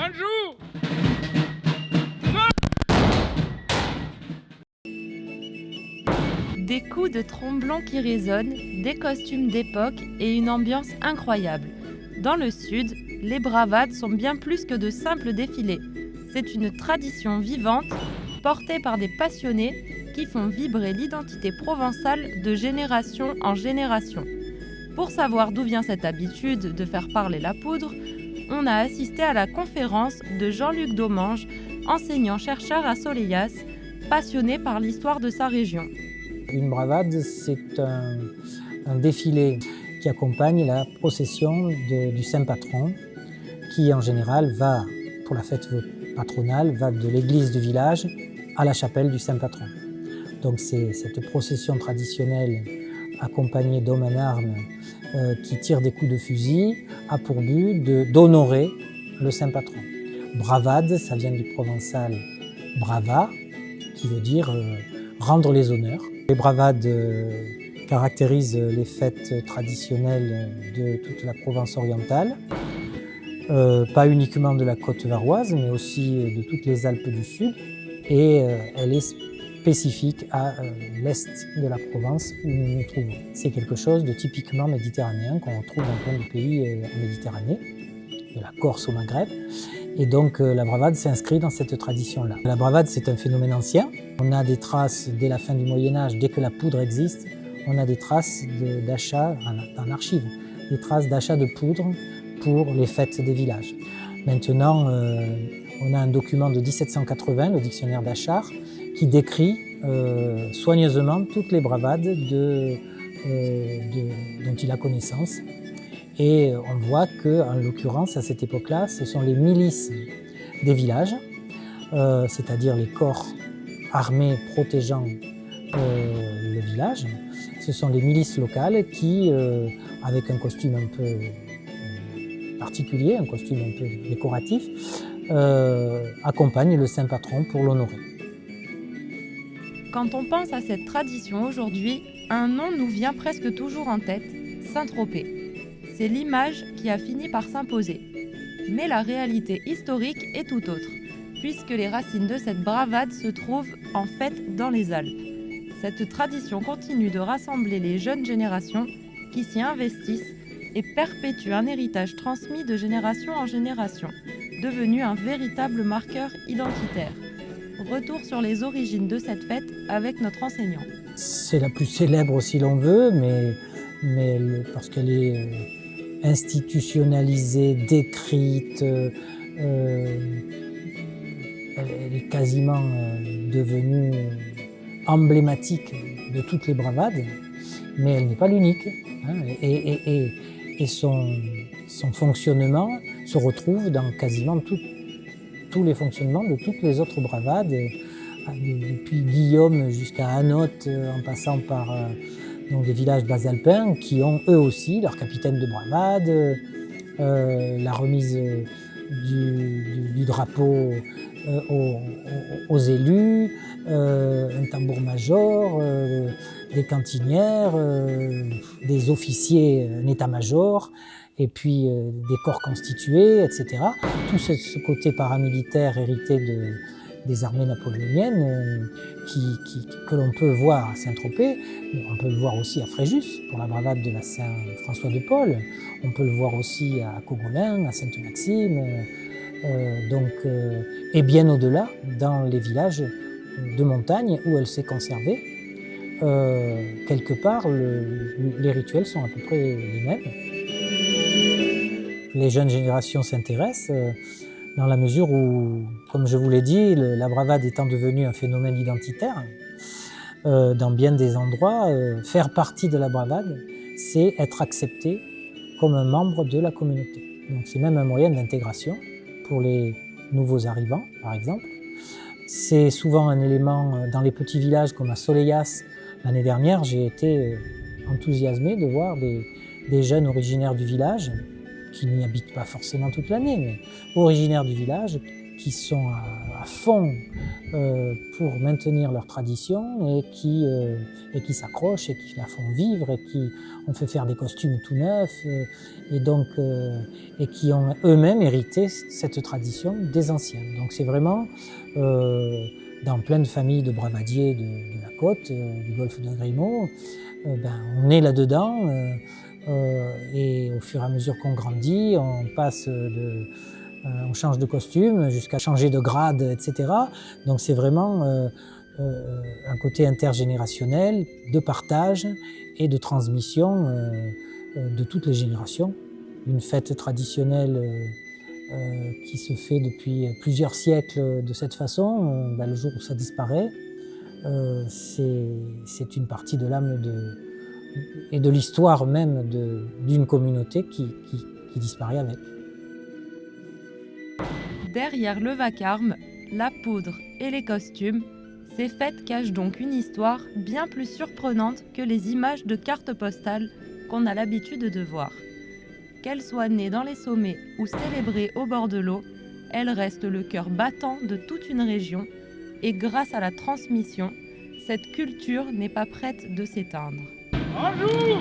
Anjou! Des coups de tromblon qui résonnent, des costumes d'époque et une ambiance incroyable. Dans le sud, les bravades sont bien plus que de simples défilés. C'est une tradition vivante, portée par des passionnés qui font vibrer l'identité provençale de génération en génération. Pour savoir d'où vient cette habitude de faire parler la poudre, on a assisté à la conférence de Jean-Luc Domange, enseignant-chercheur à Soleias, passionné par l'histoire de sa région. Une bravade, c'est un défilé qui accompagne la procession du saint patron, qui en général va, pour la fête patronale, va de l'église du village à la chapelle du saint patron. Donc c'est cette procession traditionnelle accompagnée d'hommes en armes qui tirent des coups de fusil a pour but d'honorer le saint patron. Bravade, ça vient du provençal brava, qui veut dire rendre les honneurs. Les bravades caractérisent les fêtes traditionnelles de toute la Provence orientale, pas uniquement de la côte varoise, mais aussi de toutes les Alpes du Sud. Et elle est spécifique à l'est de la Provence où nous nous trouvons. C'est quelque chose de typiquement méditerranéen qu'on retrouve dans plein de pays en Méditerranée, de la Corse au Maghreb. Et donc la bravade s'inscrit dans cette tradition-là. La bravade, c'est un phénomène ancien. On a des traces dès la fin du Moyen-Âge, dès que la poudre existe, on a des traces d'achat, en archives, des traces d'achat de poudre pour les fêtes des villages. Maintenant, on a un document de 1780, le dictionnaire d'Achard, qui décrit soigneusement toutes les bravades dont il a connaissance. Et on voit qu'en l'occurrence, à cette époque-là, ce sont les milices des villages, c'est-à-dire les corps armés protégeant le village. Ce sont les milices locales qui, avec un costume un peu particulier, un costume un peu décoratif, accompagnent le saint patron pour l'honorer. Quand on pense à cette tradition aujourd'hui, un nom nous vient presque toujours en tête, Saint-Tropez. C'est l'image qui a fini par s'imposer. Mais la réalité historique est tout autre, puisque les racines de cette bravade se trouvent en fait dans les Alpes. Cette tradition continue de rassembler les jeunes générations qui s'y investissent et perpétue un héritage transmis de génération en génération, devenu un véritable marqueur identitaire. Retour sur les origines de cette fête avec notre enseignant. C'est la plus célèbre si l'on veut, mais parce qu'elle est institutionnalisée, décrite, elle est quasiment devenue emblématique de toutes les bravades, mais elle n'est pas l'unique. Et son fonctionnement se retrouve dans quasiment tous les fonctionnements de toutes les autres bravades, depuis Guillaume jusqu'à Anote, en passant par donc des villages basalpins qui ont eux aussi leur capitaine de bravade, la remise du drapeau aux élus, un tambour-major, des cantinières, des officiers, un état-major, et puis des corps constitués, etc. Tout ce côté paramilitaire hérité des armées napoléoniennes que l'on peut voir à Saint-Tropez, on peut le voir aussi à Fréjus pour la bravade de la Saint-François de Paul, on peut le voir aussi à Cogolin, à Sainte-Maxime, et bien au-delà dans les villages de montagne où elle s'est conservée. Quelque part, les rituels sont à peu près les mêmes. Les jeunes générations s'intéressent dans la mesure où, comme je vous l'ai dit, la bravade étant devenue un phénomène identitaire, dans bien des endroits, faire partie de la bravade, c'est être accepté comme un membre de la communauté. Donc c'est même un moyen d'intégration pour les nouveaux arrivants, par exemple. C'est souvent un élément dans les petits villages comme à Soleias. L'année dernière, j'ai été enthousiasmé de voir des jeunes originaires du village, qui n'y habitent pas forcément toute l'année, mais originaires du village, qui sont à fond pour maintenir leur tradition et qui s'accrochent et qui la font vivre et qui ont fait faire des costumes tout neufs et qui ont eux-mêmes hérité cette tradition des anciens. Donc c'est vraiment dans plein de familles de bravadiers de la côte, du golfe de Grimaud, on est là-dedans et au fur et à mesure qu'on grandit, on change de costume jusqu'à changer de grade, etc. Donc c'est vraiment un côté intergénérationnel, de partage et de transmission de toutes les générations. Une fête traditionnelle qui se fait depuis plusieurs siècles de cette façon, le jour où ça disparaît, c'est une partie de l'âme et de l'histoire même d'une communauté qui disparaît avec. Derrière le vacarme, la poudre et les costumes, ces fêtes cachent donc une histoire bien plus surprenante que les images de cartes postales qu'on a l'habitude de voir. Qu'elles soient nées dans les sommets ou célébrées au bord de l'eau, elles restent le cœur battant de toute une région et grâce à la transmission, cette culture n'est pas prête de s'éteindre. Bonjour.